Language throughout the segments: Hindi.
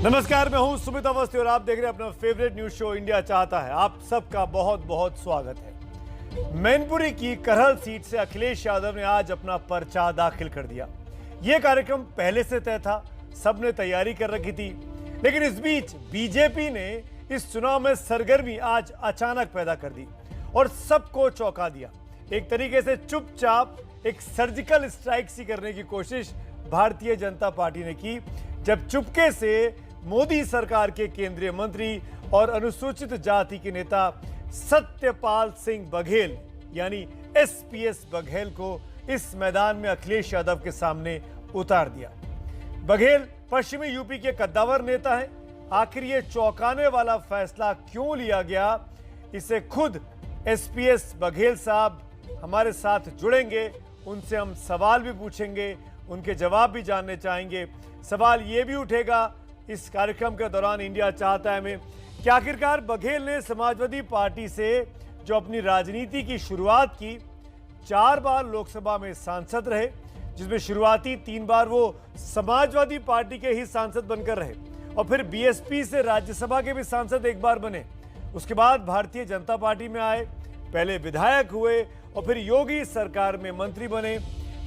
नमस्कार, मैं हूं सुमित अवस्थी और आप देख रहे हैं अपना फेवरेट न्यूज शो इंडिया चाहता है। आप सबका बहुत बहुत स्वागत है। मैनपुरी की करहल सीट से अखिलेश यादव ने आज अपना पर्चा दाखिल कर दिया। यह कार्यक्रम पहले से तय था, सबने तैयारी कर रखी थी, लेकिन इस बीच बीजेपी ने इस चुनाव में सरगर्मी आज अचानक पैदा कर दी और सबको चौंका दिया। एक तरीके से चुपचाप एक सर्जिकल स्ट्राइक सी करने की कोशिश भारतीय जनता पार्टी ने की, जब चुपके से मोदी सरकार के केंद्रीय मंत्री और अनुसूचित जाति के नेता सत्यपाल सिंह बघेल यानी एसपीएस बघेल को इस मैदान में अखिलेश यादव के सामने उतार दिया। बघेल पश्चिमी यूपी के कद्दावर नेता हैं। आखिर ये चौंकाने वाला फैसला क्यों लिया गया, इसे खुद एसपीएस बघेल साहब हमारे साथ जुड़ेंगे, उनसे हम सवाल भी पूछेंगे, उनके जवाब भी जानने चाहेंगे। सवाल ये भी उठेगा इस कार्यक्रम के दौरान इंडिया चाहता है में कि आखिरकार बघेल ने समाजवादी पार्टी से जो अपनी राजनीति की शुरुआत की, 4 बार लोकसभा में सांसद रहे, जिसमें शुरुआती 3 बार वो समाजवादी पार्टी के ही सांसद बनकर रहे और फिर बीएसपी से राज्यसभा के भी सांसद एक बार बने। उसके बाद भारतीय जनता पार्टी में आए, पहले विधायक हुए और फिर योगी सरकार में मंत्री बने।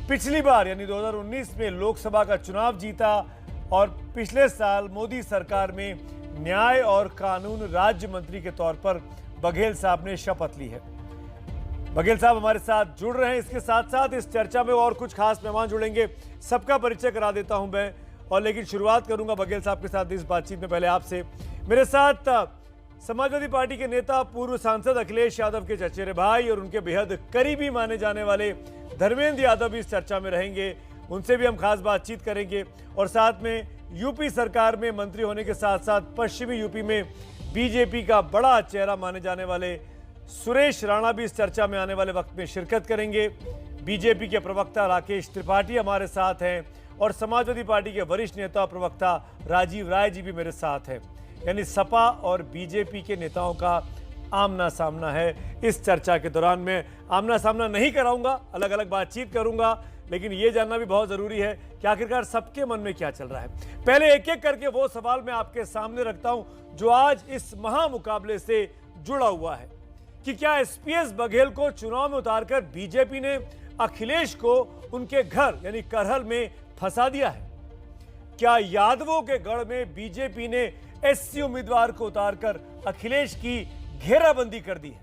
पिछली बार यानी 2019 में लोकसभा का चुनाव जीता और पिछले साल मोदी सरकार में न्याय और कानून राज्य मंत्री के तौर पर बघेल साहब ने शपथ ली है। बघेल साहब हमारे साथ जुड़ रहे हैं। इसके साथ साथ इस चर्चा में और कुछ खास मेहमान जुड़ेंगे, सबका परिचय करा देता हूं मैं, और लेकिन शुरुआत करूंगा बघेल साहब के साथ इस बातचीत में। पहले आपसे, मेरे साथ समाजवादी पार्टी के नेता पूर्व सांसद अखिलेश यादव के चचेरे भाई और उनके बेहद करीबी माने जाने वाले धर्मेंद्र यादव भी इस चर्चा में रहेंगे, उनसे भी हम खास बातचीत करेंगे। और साथ में यूपी सरकार में मंत्री होने के साथ साथ पश्चिमी यूपी में बीजेपी का बड़ा चेहरा माने जाने वाले सुरेश राणा भी इस चर्चा में आने वाले वक्त में शिरकत करेंगे। बीजेपी के प्रवक्ता राकेश त्रिपाठी हमारे साथ हैं और समाजवादी पार्टी के वरिष्ठ नेता और प्रवक्ता राजीव राय जी भी मेरे साथ हैं। यानी सपा और बीजेपी के नेताओं का आमना सामना है। इस चर्चा के दौरान मैं आमना सामना नहीं कराऊंगा, अलग अलग बातचीत करूंगा, लेकिन यह जानना भी बहुत जरूरी है कि आखिरकार सबके मन में क्या चल रहा है। पहले एक एक करके वो सवाल मैं आपके सामने रखता हूं जो आज इस महामुकाबले से जुड़ा हुआ है कि क्या एसपीएस बघेल को चुनाव में उतारकर बीजेपी ने अखिलेश को उनके घर यानी करहल में फंसा दिया है? क्या यादवों के गढ़ में बीजेपी ने एससी उम्मीदवार को उतारकर अखिलेश की घेराबंदी कर दी है?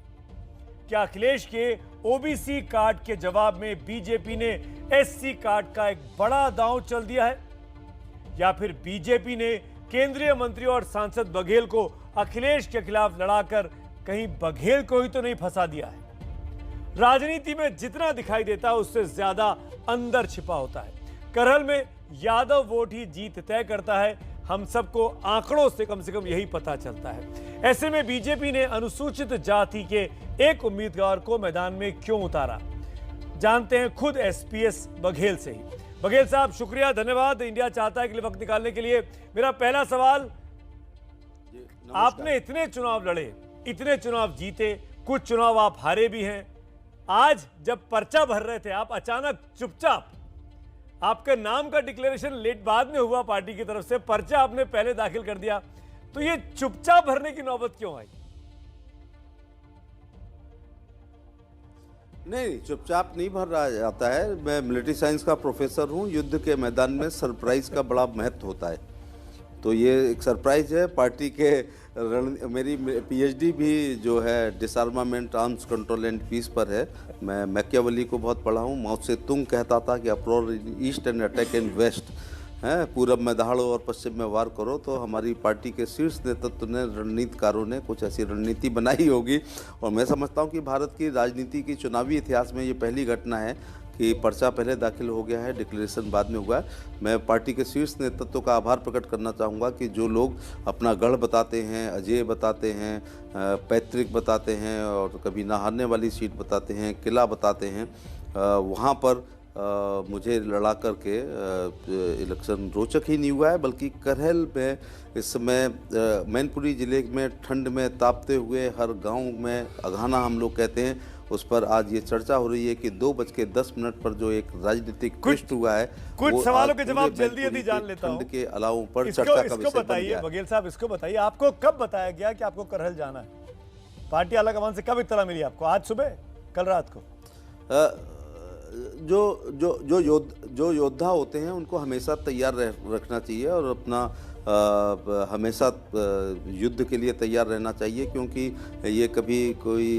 क्या अखिलेश के ओबीसी कार्ड के जवाब में बीजेपी ने एससी कार्ड का एक बड़ा दांव चल दिया है? या फिर बीजेपी ने केंद्रीय मंत्री और सांसद बघेल को अखिलेश के खिलाफ लड़ाकर कहीं बघेल को ही तो नहीं फंसा दिया है? राजनीति में जितना दिखाई देता है उससे ज्यादा अंदर छिपा होता है। करहल में यादव वोट ही जीत तय करता है, हम सबको आंकड़ों से कम यही पता चलता है। ऐसे में बीजेपी ने अनुसूचित जाति के एक उम्मीदवार को मैदान में क्यों उतारा, जानते हैं खुद एसपीएस बघेल से ही। बघेल साहब, शुक्रिया, धन्यवाद इंडिया चाहता है के लिए वक्त निकालने के लिए। मेरा पहला सवाल, आपने इतने चुनाव लड़े, इतने चुनाव जीते, कुछ चुनाव आप हारे भी हैं, आज जब पर्चा भर रहे थे आप अचानक चुपचाप, आपके नाम का डिक्लेरेशन लेट बाद में हुआ पार्टी की तरफ से, पर्चा आपने पहले दाखिल कर दिया, तो ये चुपचाप भरने की नौबत क्यों आई? नहीं, चुपचाप नहीं भर रहा जाता है। मैं मिलिट्री साइंस का प्रोफेसर हूँ। युद्ध के मैदान में सरप्राइज का बड़ा महत्व होता है, तो ये एक सरप्राइज है। पार्टी के मेरी पीएचडी भी जो है disarmament, arms control and peace पर है। मैं मैकियावेली को बहुत पढ़ा हूँ। माओ से तुंग कहता था कि approach in east and attack in west, है पूरब में दहाड़ो और पश्चिम में वार करो। तो हमारी पार्टी के शीर्ष नेतृत्व ने, रणनीतिकारों ने कुछ ऐसी रणनीति बनाई होगी, और मैं समझता हूँ कि भारत की राजनीति की चुनावी इतिहास में ये पहली घटना है कि पर्चा पहले दाखिल हो गया है, डिक्लेरेशन बाद में हुआ है। मैं पार्टी के शीर्ष नेतृत्व का आभार प्रकट करना चाहूँगा कि जो लोग अपना गढ़ बताते हैं, अजय बताते हैं, पैतृक बताते हैं और कभी ना हारने वाली सीट बताते हैं, किला बताते हैं, वहाँ पर मुझे लड़ा करके इलेक्शन रोचक ही नहीं हुआ है, बल्कि करहल में इस समय मैनपुरी ज़िले में ठंड में तापते हुए हर गांव में अघाना हम लोग कहते हैं, उस पर आज ये चर्चा हो रही है कि 2:10 पर जो एक राजनीतिक ट्विस्ट हुआ है, कुछ वो सवालों आज के जवाब पूरे जल्दी जल्दी जान लेता हूं। खंड के अलावों पर इसको चर्चा का इसको विषय बन बताइए गया। बघेल साहब, इसको बताइए आपको कब बताया गया कि आपको करहल जाना है? पार्टी आलाकमान से कब इत्तला मिली आपको? आज सुबह, कल रात को? जो योद्धा होते हैं उनको हमेशा तैयार रखना चाहिए और अपना हमेशा युद्ध के लिए तैयार रहना चाहिए, क्योंकि ये कभी कोई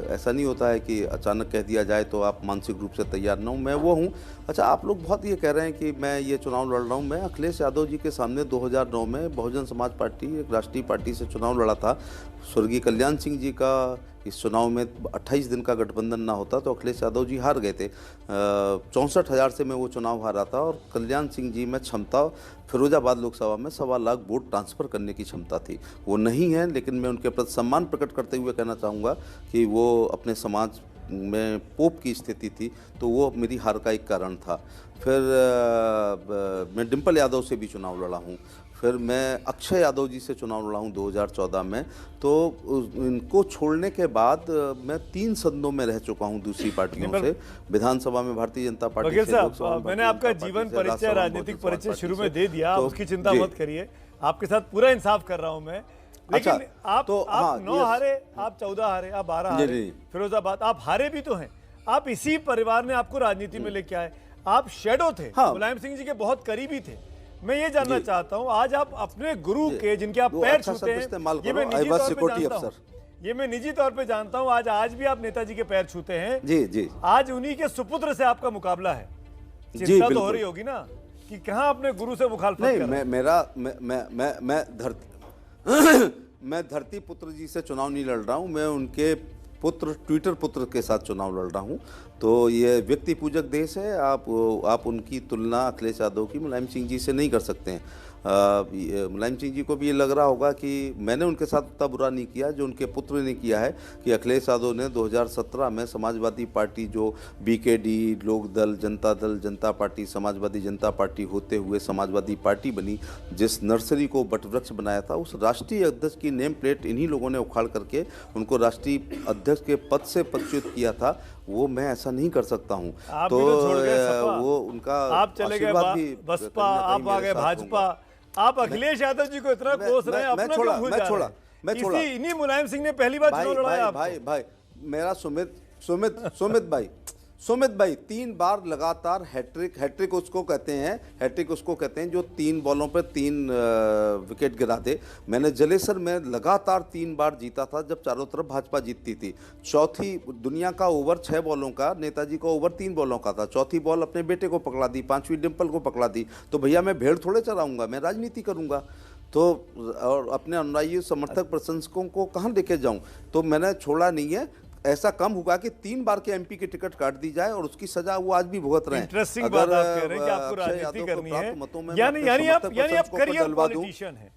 ऐसा नहीं होता है कि अचानक कह दिया जाए तो आप मानसिक रूप से तैयार ना हो। मैं वो हूँ। अच्छा, आप लोग बहुत ये कह रहे हैं कि मैं ये चुनाव लड़ रहा हूँ। मैं अखिलेश यादव जी के सामने 2009 में बहुजन समाज पार्टी, एक राष्ट्रीय पार्टी से चुनाव लड़ा था। स्वर्गीय कल्याण सिंह जी का इस चुनाव में 28 दिन का गठबंधन ना होता तो अखिलेश यादव जी हार गए थे। 64,000 से मैं वो चुनाव हारा था और कल्याण सिंह जी में क्षमता फिरोजाबाद लोकसभा में 1.25 लाख वोट ट्रांसफ़र करने की क्षमता थी। वो नहीं है, लेकिन मैं उनके प्रति सम्मान प्रकट करते हुए कहना चाहूँगा कि वो अपने समाज में पोप की स्थिति थी, तो वो मेरी हार का एक कारण था। फिर मैं डिम्पल यादव से भी चुनाव लड़ा हूँ। फिर मैं अक्षय यादव जी से चुनाव लड़ा हूँ 2014 में। तो इनको छोड़ने के बाद मैं 3 सदनों में रह चुका हूँ दूसरी पार्टियों से, विधानसभा में भारतीय जनता पार्टी बघेल से, साहब, मैंने आपका जीवन परिचय, राजनीतिक परिचय शुरू में दे दिया, आप उसकी चिंता मत करिए, आपके साथ पूरा इंसाफ कर रहा हूं मैं। लेकिन आप 9 हारे, आप 14 हारे, आप 12 हारे फिरोजाबाद, आप हारे भी तो हैं। आप इसी परिवार ने आपको राजनीति में लेके आए, आप शेडो थे, मुलायम सिंह जी के बहुत करीबी थे। मैं ये जानना चाहता हूं, आज आप अपने गुरु के, जिनके आप पैर छूते हैं, ये मैं निजी तौर पे जानता हूं, ये मैं निजी तौर पे जानता हूं, आज भी आप नेताजी के पैर छूते हैं। जी जी, आज उन्हीं के सुपुत्र से आपका मुकाबला है। चिंता तो हो रही होगी ना कि कहां अपने गुरु से मुखालफत कर रहे हैं? मैं धरती पुत्र जी से चुनाव नहीं लड़ रहा हूं, मैं उनके पुत्र, ट्विटर पुत्र के साथ चुनाव लड़ रहा हूं। तो ये व्यक्ति पूजक देश है। आप उनकी तुलना अखिलेश यादव की मुलायम सिंह जी से नहीं कर सकते हैं। मुलायम सिंह जी को भी ये लग रहा होगा कि मैंने उनके साथ उतना बुरा नहीं किया जो उनके पुत्र ने किया है, कि अखिलेश यादव ने 2017 में समाजवादी पार्टी, जो बीकेडी, लोक दल, जनता पार्टी, समाजवादी जनता पार्टी होते हुए समाजवादी पार्टी बनी, जिस नर्सरी को बटवृक्ष बनाया था, उस राष्ट्रीय अध्यक्ष की नेम प्लेट इन्हीं लोगों ने उखाड़ करके उनको राष्ट्रीय अध्यक्ष के पद से पदच्युत किया था। वो मैं ऐसा नहीं कर सकता हूँ। तो वो उनका, आप चले गए बसपा, आप आ गए भाजपा, आप अखिलेश यादव जी को इतना कोस रहे हैं, अपना क्यों भूल जा रहे हैं? इन्हीं मुलायम सिंह ने पहली बार चुनाव लड़ाया। भाई मेरा सुमित भाई 3 बार लगातार हैट्रिक उसको कहते हैं जो 3 बॉलों पर 3 विकेट गिरा दे। मैंने जलेसर में लगातार 3 बार जीता था जब चारों तरफ भाजपा जीतती थी। चौथी, दुनिया का ओवर 6 बॉलों का, नेताजी का ओवर 3 बॉलों का था। चौथी बॉल अपने बेटे को पकड़ा दी, 5वीं डिम्पल को पकड़ा दी। तो भैया मैं भेड़ थोड़े चराऊंगा, मैं राजनीति करूंगा। तो और अपने अनुयायी, समर्थक, प्रशंसकों को कहाँ लेके जाऊं? तो मैंने छोड़ा नहीं है। ऐसा कम होगा कि 3 बार के एमपी की टिकट काट दी जाए और उसकी सजा वो आज भी भुगत रहे हैं। इंटरेस्टिंग बात आप कह रहे हैं कि आपको राजनीति करनी है, यानी आप करियर पॉलिटिशियन हैं,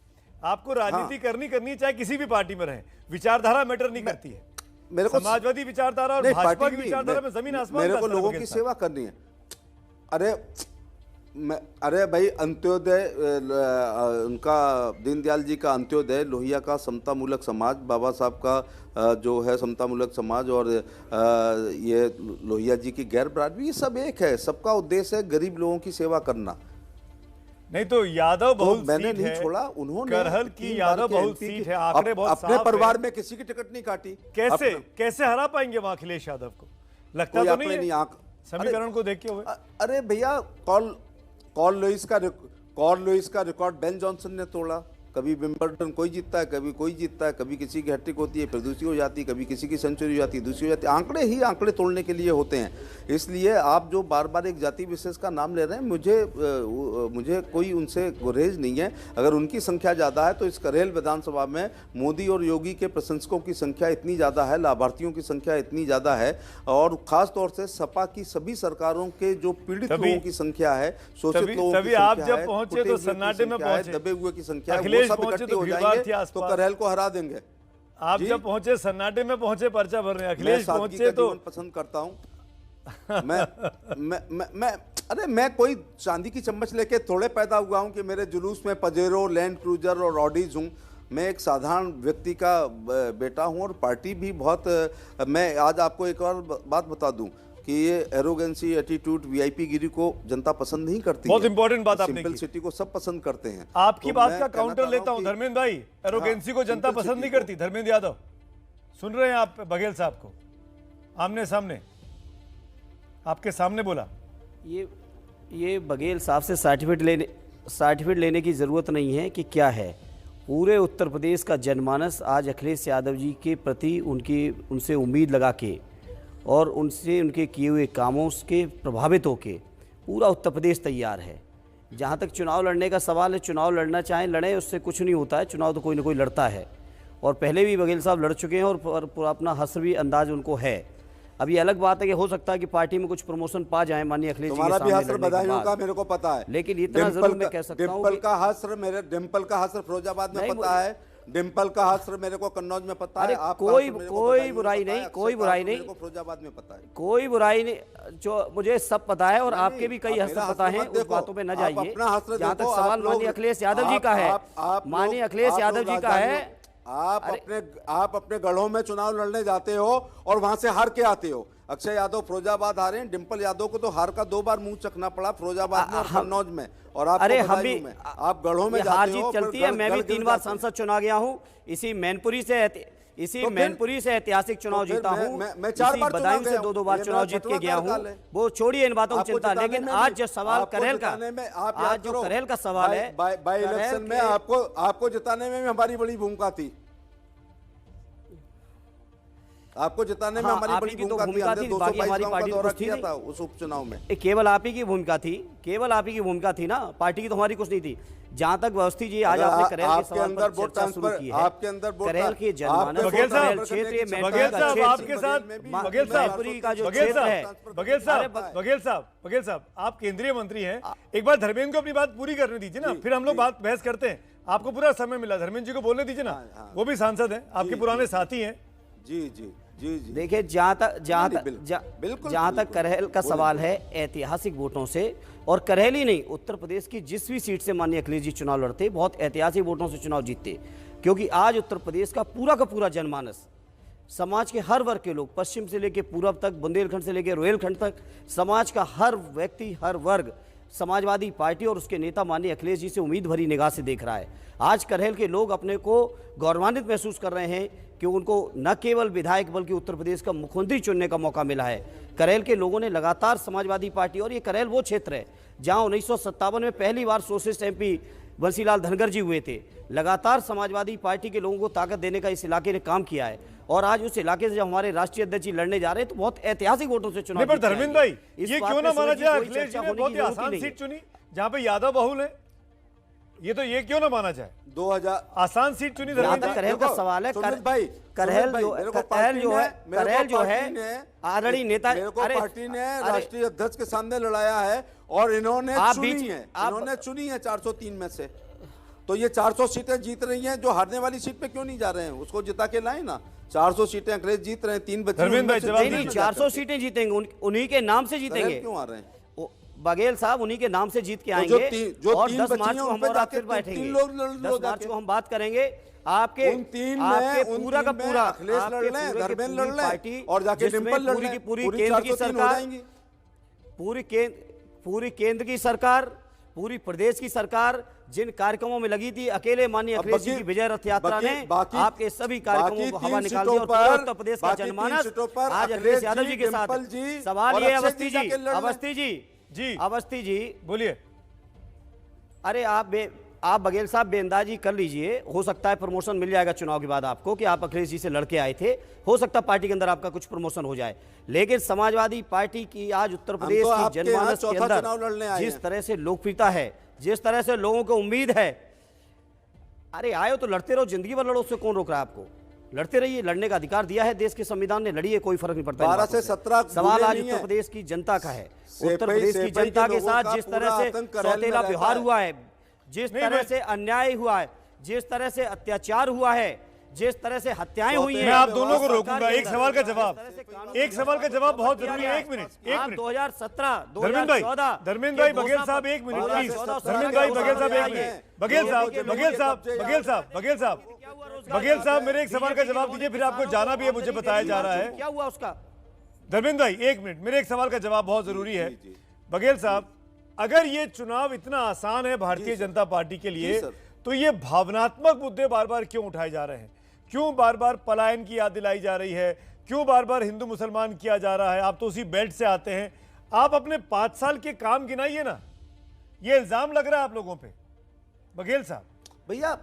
आपको राजनीति करनी चाहे किसी भी पार्टी में रहे, विचारधारा मैटर नहीं करती है। मेरे को समाजवादी विचारधारा और भाजपा की विचारधारा में जमीन आसमान, मेरे को लोगों की सेवा करनी है। अरे भाई, अंत्योदय, उनका दीनदयाल जी का अंत्योदय, लोहिया का समतामूलक समाज, बाबा साहब का जो है समतामूलक समाज, और ये लोहिया जी की गैर बरादरी, ये सब एक है। सबका उद्देश्य है गरीब लोगों की सेवा करना। नहीं तो यादव बहुल मैंने सीट नहीं है, छोड़ा। उन्होंने करहल की यादव बहुल सीट है, आंकड़े बहुत साफ अपने है। परिवार में किसी की टिकट नहीं काटी। कैसे हरा पाएंगे वहां अखिलेश यादव को? लगता तो नहीं है समीकरण को देखते हुए। अरे भैया, कॉल लुइस का रिकॉर्ड बेन जॉनसन ने तोड़ा। कभी विंबलडन कोई जीतता है, कभी कोई जीतता है, कभी किसी की हैट्रिक होती है फिर दूसरी हो जाती है, कभी किसी की सेंचुरी हो जाती है दूसरी हो जाती है। आंकड़े ही आंकड़े तोड़ने के लिए होते हैं। इसलिए आप जो बार बार एक जाति विशेष का नाम ले रहे हैं, मुझे कोई उनसे गुरेज नहीं है। अगर उनकी संख्या ज़्यादा है तो इस करेल विधानसभा में मोदी और योगी के प्रशंसकों की संख्या इतनी ज़्यादा है, लाभार्थियों की संख्या इतनी ज़्यादा है, और ख़ास तौर से सपा की सभी सरकारों के जो पीड़ित लोगों की संख्या है, शोषित लोगों की संख्या है, आप जब पहुंचे तो सन्नाटे में पहुंचे, दबे हुए की संख्या है, पहुंचे तो हो जाएंगे तो करहल को हरा देंगे। आप जब पहुंचे सन्नाटे में पहुंचे पर्चा भरने, अखिलेश पहुंचे तो पसंद करता हूं। मैं कोई चांदी की चम्मच लेके थोड़े पैदा हुआ हूं कि मेरे जुलूस में पजेरो, लैंड क्रूजर और ऑडीज हूं। मैं एक साधारण व्यक्ति का बेटा हूं और पार्टी भी बहुत मैं आज आपको एक और बात बता दूं कि ये एरोगेंसी, एटीट्यूड, वीआईपी गिरी को जनता पसंद नहीं करती। बहुत इंपॉर्टेंट बात आपने सिंपल की। सिटी को सब पसंद करते हैं। आपकी तो बात मैं का कहना काउंटर चाह रहा लेता हूं कि- धर्मेंद्र भाई, एरोगेंसी को जनता सिंपल पसंद सिटी नहीं को- करती। धर्मेंद्र यादव सुन रहे हैं आप बघेल साहब को, आमने सामने आपके सामने बोला। ये बघेल साहब से सर्टिफिकेट लेने की ज़रूरत नहीं है कि क्या है। पूरे उत्तर प्रदेश का जनमानस आज अखिलेश यादव जी के प्रति उनसे उम्मीद लगा के और उनके किए हुए कामों के प्रभावित होके पूरा उत्तर प्रदेश तैयार है। जहाँ तक चुनाव लड़ने का सवाल है, चुनाव लड़ना चाहें लड़ें, उससे कुछ नहीं होता है। चुनाव तो कोई ना कोई लड़ता है और पहले भी बघेल साहब लड़ चुके हैं और पूरा अपना हसवी अंदाज उनको है। अब ये अलग बात है कि हो सकता है कि पार्टी में कुछ प्रमोशन पा जाए माननीय अखिलेश जी के तुम्हारा भी सामने हस्र लड़ने के बदायूं बाद। का मेरे को पता है, लेकिन इतना जरूर मैं कह सकता हूं डिम्पल कि- का हस्र मेरे डिम्पल का हस्र फिरोजाबाद में नहीं, पता है, डिम्पल का हस्र मेरे को कन्नौज में पता है। अरे आपका कोई हस्र मेरे को कोई बदायूं में बुराई पता है, नहीं, अक्षय कोई का बुराई हस्र मेरे नहीं, को फिरोजाबाद में पता है। कोई बुराई नहीं। जो मुझे सब पता है और नहीं, आपके भी कई आप हस्र मेरा पता हस्र है, मत उस देखो। बातों पे न आप जाइए। अपना हस्र जहाँ तक देखो, सवाल आप लोग- माननीय अखिलेश यादव जी का है, माननीय अखिलेश यादव जी का है। आप अपने गढ़ों में चुनाव लड़ने जाते हो और वहां से हार के आते हो। अक्षय यादव फिरोजाबाद हारे हैं, डिम्पल यादव को तो हार का 2 बार मुंह चखना पड़ा फिरोजाबाद में और कन्नौज में, और आपको अरे हम भी बदायूं में। आप गढ़ों में ये जाते हार हो, जीत फिर चलती है। मैं भी गढ़ 3 गिर बार जाते हैं। संसद चुना गया हूँ। इसी मैनपुरी से ऐतिहासिक चुनाव फिर जीता मैं- हूँ। मैं 4 इसी बार चुना बदायूं से गया 2 हूँ। बार ये चुनाव मेरा जीत के छठवां गया हूँ। कार्यकाल है। वो छोड़िए इन बातों की आपको चिंता, जिताने लेकिन में आज भी- जो सवाल आपको करेल जिताने में आप का, याद आज जो करो, करेल का सवाल है, बाई इलेक्शन में आपको जिताने में भी हमारी बड़ी भूमिका थी। आपको जिताने में हाँ, हमारी आप बड़ी ही की तो भूमिका थी। भूमिका हमने थी, 222 बाकी हमारी गांव का पार्टी तो दौरा कुछ थी किया नहीं। था उस उपचुनाव में। केवल आप ही की भूमिका थी, केवल आप ही की भूमिका थी ना, पार्टी की तो हमारी कुछ नहीं थी। जहां तक व्यवस्थी जी आज आपने करेल के आपके सवाल अंदर पर वोट चर्चा शुरू ट्रांसफर, की है। आपके अंदर वोट करेल के जनमानस, बघेल साहब, करेल क्षेत्र, ये मैनपुरी बघेल का साहब क्षेत्र- आपके साथ, बघेल साहब, मैनपुरी का जो बघेल क्षेत्र है, साहब, बघेल साहब, आप केंद्रीय मंत्री हैं। एक बार धर्मेंद्र को अपनी बात पूरी करने दीजिए ना, फिर हम लोग बात बहस करते हैं। आपको पूरा समय मिला, धर्मेंद्र जी को बोलने दीजिए ना, वो भी सांसद हैं, आपके पुराने साथी हैं। जी जी जी जी। देखिए जहां तक बिल्कुल, जहां तक बिल्कुल। करेल का सवाल है ऐतिहासिक वोटों से, और करेल ही नहीं, उत्तर प्रदेश की जिस भी सीट से माननीय अखिलेश जी चुनाव लड़ते बहुत ऐतिहासिक वोटों से चुनाव जीतते, क्योंकि आज उत्तर प्रदेश का पूरा जनमानस, समाज के हर वर्ग के लोग, पश्चिम से लेकर पूर्व तक, बुंदेलखंड से लेकर रोहिलखंड तक, समाज का हर व्यक्ति, हर वर्ग समाजवादी पार्टी और उसके नेता माननीय अखिलेश जी से उम्मीद भरी निगाह से देख रहा है। आज करेल के लोग अपने को गौरवान्वित महसूस कर रहे हैं कि उनको न केवल विधायक बल्कि उत्तर प्रदेश का मुख्यमंत्री चुनने का मौका मिला है। करेल के लोगों ने लगातार समाजवादी पार्टी, और ये करेल वो क्षेत्र है जहां 1957 में पहली बार सोशलिस्ट एमपी बंसीलाल धनगर जी हुए थे। लगातार समाजवादी पार्टी के लोगों को ताकत देने का इस इलाके ने काम किया है, और आज उस इलाके से जब हमारे राष्ट्रीय अध्यक्ष जी लड़ने जा रहे हैं तो बहुत ऐतिहासिक वोटों से चुनाव नहीं, पर जीत के धर्मेंद्र आएंगे। भाई, इस ये बात क्यों पे ना माना सुनने की जाए कोई अखिलेश जी चर्चा ने होने बहुत की ही जरूरत ही आसान नहीं सीट है। चुनी जहां पे यादव बहुल है? ये क्यों ना माना जाए? 2000 आसान सीट चुनी जहां धर्मेंद्र तक जी। करेल का सवाल है, सुमित भाई, करेल जो मेरे को करेल जो है, करेल जो है आदरणीय नेता, मेरे को अरे पार्टी ने अरे, राष्ट्रीय अध्यक्ष के सामने लड़ाया है और इन्होंने आप चुनी बीच- है, आप- इन्होंने चुनी है 403 में से। तो ये 400 सीटें जीत रही हैं, जो हारने वाली सीट पे क्यों नहीं जा रहे हैं? उसको जिता के लाए ना। 400 सीटें अखिलेश जीत रहे हैं, 3 बच्चे धर्मेंद्र भाई, जवाब नहीं, 400 सीटें जीतेंगे, उन्हीं के नाम से जीतेंगे। क्यों आ रहे हैं? बघेल साहब उन्हीं के नाम से जीत के तो आएंगे, जो और तीन 10 बच्ची मार्च हैं, को उन हम पे और आप जाके फिर बैठेंगे। 3 लोग लड़ लो 10 मार्च जाके। को हम बात करेंगे। आपके उन तीन आपके में पूरा का पूरा अखिलेश लड़ आपके लें, पूरे के धर्मेंद्र पूरी लड़ लें, पार्टी, और जाके जिसमें डिम्पल लड़ पूरी लें, की पूरी पूरी केंद्र की 403 हो सरकार, जाएंगी। पूरी केंद्र की सरकार, पूरी प्रदेश की सरकार जिन कार्यक्रमों में लगी थी, अकेले माननीय अखिलेश जी की विजय रथ यात्रा ने आपके सभी कार्यक्रमों को हवा निकाल दी, और पूरे उत्तर प्रदेश का जनमानस आज अखिलेश यादव जी के साथ। सवाल ये अवस्थी जी, अवस्थी जी बोलिए। अरे आप बघेल साहब बेअंदाजी कर लीजिए, हो सकता है प्रमोशन मिल जाएगा चुनाव के बाद आपको कि आप अखिलेश जी से लड़के आए थे, हो सकता है पार्टी के अंदर आपका कुछ प्रमोशन हो जाए। लेकिन समाजवादी पार्टी की आज उत्तर प्रदेश तो की आपके जनमानस यहाँ के चौथा चुनाव लड़ने अंदर आए जिस हैं। तरह से लोकप्रियता है, जिस तरह से लोगों को उम्मीद है, अरे आए हो तो लड़ते रहो, जिंदगी भर लड़ो, उससे कौन रोक रहा है आपको? लड़ते रहिए, लड़ने का अधिकार दिया है देश के संविधान ने, लड़िए, कोई फर्क नहीं पड़ता। 12 से 17 सवाल आज नहीं उत्तर है। प्रदेश की जनता का है। सेपई- उत्तर प्रदेश की सेपई जनता के के लोगों साथ का जिस तरह पूरा से आतंक करेल में सौतेला रहता व्यवहार है। हुआ है, जिस नहीं, तरह मैं- से अन्याय हुआ है, जिस तरह से अत्याचार हुआ है, जिस तरह से हत्याएं हुई हैं, मैं आप दोनों को सरकार रोकूंगा। के एक अंदर, सवाल का जिस जवाब, तरह से कानून एक सवाल का जवाब बहुत जरूरी है। एक मिनट, एक आप मिनट। 2017, धर्मेंद्र भाई, 2014 धर्मेंद्र भाई, के बघेल घोषणा साहब पत्र- एक मिनट 2014 प्लीज। धर्मेंद्र भाई, बघेल साहब एक आइए। मिनट। बघेल साहब, बघेल साहब, बघेल साहब, बघेल साहब, बघेल साहब मेरे एक सवाल का जवाब दीजिए, फिर आपको जाना भी है, मुझे बताया जा रहा है। क्या हुआ उसका? धर्मेंद्र भाई एक मिनट, मेरे एक सवाल का जवाब बहुत जरूरी है। बघेल साहब, अगर ये चुनाव इतना आसान है भारतीय जनता पार्टी के लिए, तो ये भावनात्मक मुद्दे बार बार क्यों उठाए जा रहे हैं? क्यों बार बार पलायन की याद दिलाई जा रही है? क्यों बार बार हिंदू मुसलमान किया जा रहा है? आप तो उसी बेल्ट से आते हैं, आप अपने 5 साल के काम गिनाइए ना। ये इल्जाम लग रहा है आप लोगों पे बघेल साहब। भैया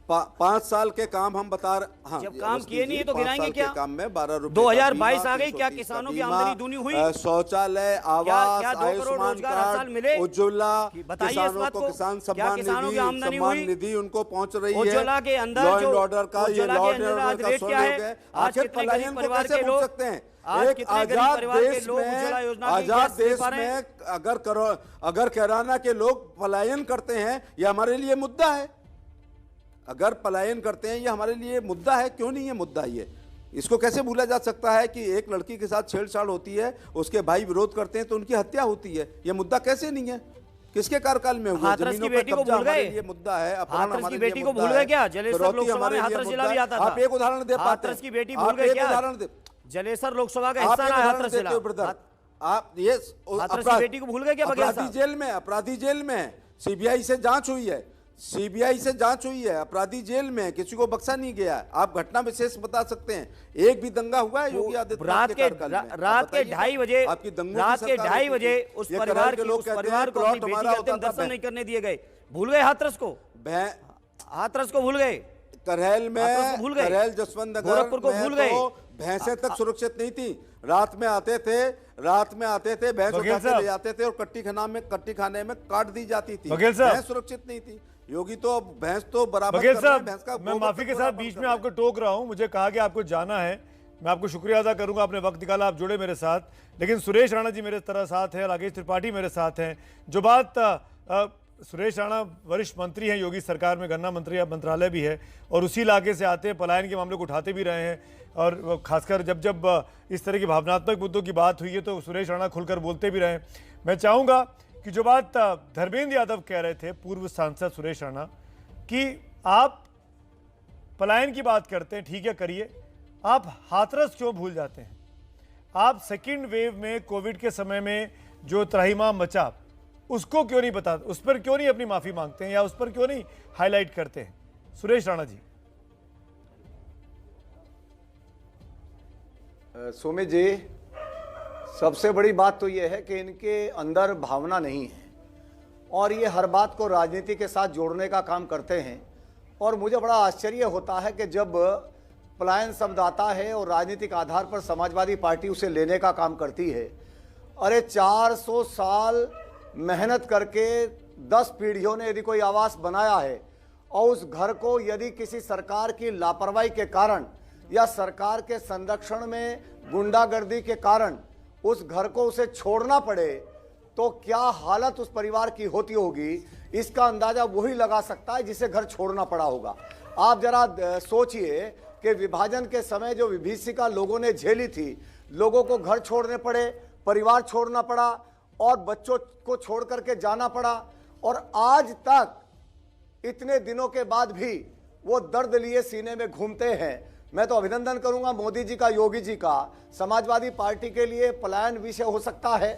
5 साल के काम हम बता रहे। हाँ, जब काम किए नहीं है तो गिनाएंगे क्या? काम में 12 रुपए 2022 आ गई, क्या किसानों की आमदनी दूनी हुई? शौचालय, आवास, क्या 2 करोड़ आयुष्मान रोजगार हर साल मिले? कार्ड, उज्ज्वला, बताइए इस किसानों बात को को। किसान क्या सम्मान किसानों की आमदनी निधि, सम्मान हुई? निधि उनको पहुंच रही है। उज्ज्वला के अंदर लॉ जो एंड ऑर्डर का, ये उज्ज्वला लॉ के एंड अंदर आज ऑर्डर का रेट क्या है? सहयोग है। आज आखिर कितने पलायन गरीब को परिवार कैसे के भूल लोग, सकते हैं? आज एक कितने गरीब आजाद परिवार के देश लोग उज्ज्वला में, योजना की आजाद गैस ले देश पा रहे हैं? में अगर कैराना के लोग पलायन करते हैं, ये हमारे लिए मुद्दा है। अगर पलायन करते हैं, ये हमारे लिए मुद्दा है। क्यों नहीं है मुद्दा? ये इसको कैसे भूला जा सकता है कि एक लड़की के साथ छेड़छाड़ होती है, उसके भाई विरोध करते हैं तो उनकी हत्या होती है। ये मुद्दा कैसे नहीं है? किसके कार्यकाल में हुआ? हाथरस की बेटी को भूल गए? ये मुद्दा है। हाथरस की बेटी को भूल गए क्या? जलेसर लोकसभा में हाथरस जिला भी आता था। आप एक उदाहरण दे पाते? हाथरस की बेटी भूल गए क्या? उदाहरण दे। जलेसर लोकसभा का हिस्सा ना हाथरस जिला। आप ये हाथरस की बेटी को भूल गए क्या बघेल साहब? अपराधी जेल में सीबीआई से जांच हुई है। सीबीआई से जांच हुई है, अपराधी जेल में, किसी को बख्शा नहीं गया। आप घटना विशेष बता सकते हैं? एक भी दंगा हुआ है योगी आदित्यनाथ के कार्यकाल में? रात के 2:30 बजे, आपकी दंगों रात की के सरकार 2:30 होती बजे थी। उस ये परिवार के लोग कहते हैं को अपनी बेटी के अंतिम दर्शन नहीं करने दिए गए। भूल गए हाथरस को? हाथरस को भूल गए? करहल में भूल गए? करहल जसवंत नगर गोरखपुर को भूल गए? भैंसें तक सुरक्षित नहीं थी। रात में आते थे भैंस उठा के ले जाते थे और कट्टी खाने में काट दी जाती थी। भैंस सुरक्षित नहीं थी। योगी तो भैंस तो बराबर बघेल कर रहे हैं, साहब भैंस का मैं माफी के साथ बीच में आपको टोक रहा हूं, मुझे कहा कि आपको जाना है, मैं आपको शुक्रिया अदा करूंगा, आपने वक्त निकाला, आप जुड़े मेरे साथ। लेकिन सुरेश राणा जी मेरे तरह साथ हैं, राकेश त्रिपाठी मेरे साथ हैं। जो बात सुरेश राणा वरिष्ठ मंत्री हैं योगी सरकार में, गन्ना मंत्री मंत्रालय भी है, और उसी इलाके से आते हैं, पलायन के मामले को उठाते भी रहे हैं, और खासकर जब इस तरह की भावनात्मक मुद्दों की बात हुई है तो सुरेश राणा खुलकर बोलते भी रहे। मैं चाहूँगा कि जो बात धर्मेंद्र यादव कह रहे थे, पूर्व सांसद सुरेश राणा, कि आप पलायन की बात करते हैं, ठीक है करिए, आप हाथरस क्यों भूल जाते हैं? आप सेकेंड वेव में कोविड के समय में जो त्राहिमाम मचा उसको क्यों नहीं बताते, उस पर क्यों नहीं अपनी माफी मांगते हैं, या उस पर क्यों नहीं हाईलाइट करते हैं? सुरेश राणा जी। सुमित जी, सबसे बड़ी बात तो यह है कि इनके अंदर भावना नहीं है और ये हर बात को राजनीति के साथ जोड़ने का काम करते हैं। और मुझे बड़ा आश्चर्य होता है कि जब पलायन शब्द आता है और राजनीतिक आधार पर समाजवादी पार्टी उसे लेने का काम करती है। अरे 400 साल मेहनत करके 10 पीढ़ियों ने यदि कोई आवास बनाया है और उस घर को यदि किसी सरकार की लापरवाही के कारण या सरकार के संरक्षण में गुंडागर्दी के कारण उस घर को उसे छोड़ना पड़े, तो क्या हालत उस परिवार की होती होगी, इसका अंदाजा वही लगा सकता है जिसे घर छोड़ना पड़ा होगा। आप जरा सोचिए कि विभाजन के समय जो विभीषिका लोगों ने झेली थी, लोगों को घर छोड़ने पड़े, परिवार छोड़ना पड़ा और बच्चों को छोड़ करके जाना पड़ा, और आज तक इतने दिनों के बाद भी वो दर्द लिए सीने में घूमते हैं। मैं तो अभिनंदन करूंगा मोदी जी का, योगी जी का। समाजवादी पार्टी के लिए पलायन विषय हो सकता है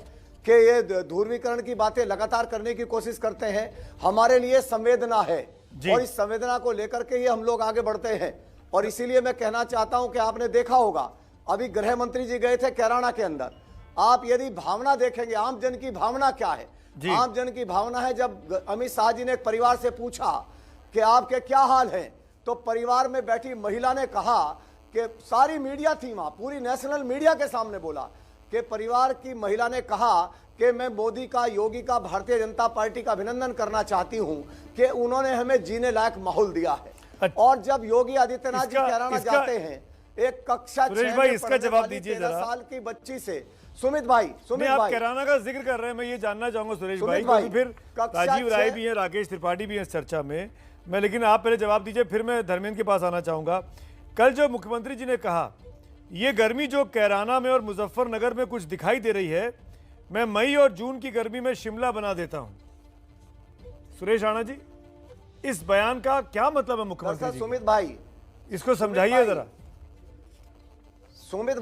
कि ये ध्रुवीकरण की बातें लगातार करने की कोशिश करते हैं, हमारे लिए संवेदना है और इस संवेदना को लेकर के ही हम लोग आगे बढ़ते हैं। और इसीलिए मैं कहना चाहता हूं कि आपने देखा होगा, अभी गृह मंत्री जी गए थे कैराना के अंदर। आप यदि भावना देखेंगे, आम जन की भावना क्या है? आम जन की भावना है, जब अमित शाह जी ने एक परिवार से पूछा कि आपके क्या हाल है, तो परिवार में बैठी महिला ने कहा कि सारी मीडिया थी वहां, पूरी नेशनल मीडिया के सामने बोला कि परिवार की महिला ने कहा कि मैं मोदी का, योगी का, भारतीय जनता पार्टी का अभिनंदन करना चाहती हूं कि उन्होंने हमें जीने लायक माहौल दिया है। और जब योगी आदित्यनाथ जी कैराना जाते हैं, एक कक्षा 6 में इसका जवाब दीजिए 13 साल की बच्ची से, सुमित भाई आप कैराना का जिक्र कर रहे हैं, मैं ये जानना चाहूंगा सुरेश भाई, क्योंकि फिर राजीव राय भी हैं, राकेश त्रिपाठी भी हैं इस चर्चा में। मैं लेकिन आप पहले जवाब दीजिए, फिर मैं धर्मेंद्र के पास आना चाहूंगा। कल जो मुख्यमंत्री जी ने कहा, ये गर्मी जो कैराना में और मुजफ्फरनगर में कुछ दिखाई दे रही है, मैं मई और जून की गर्मी में शिमला बना देता हूं। सुरेश राणा जी, इस बयान का क्या मतलब है मुख्यमंत्री दरअसल जी? सुमित भाई, इसको समझाइए जरा। सुमित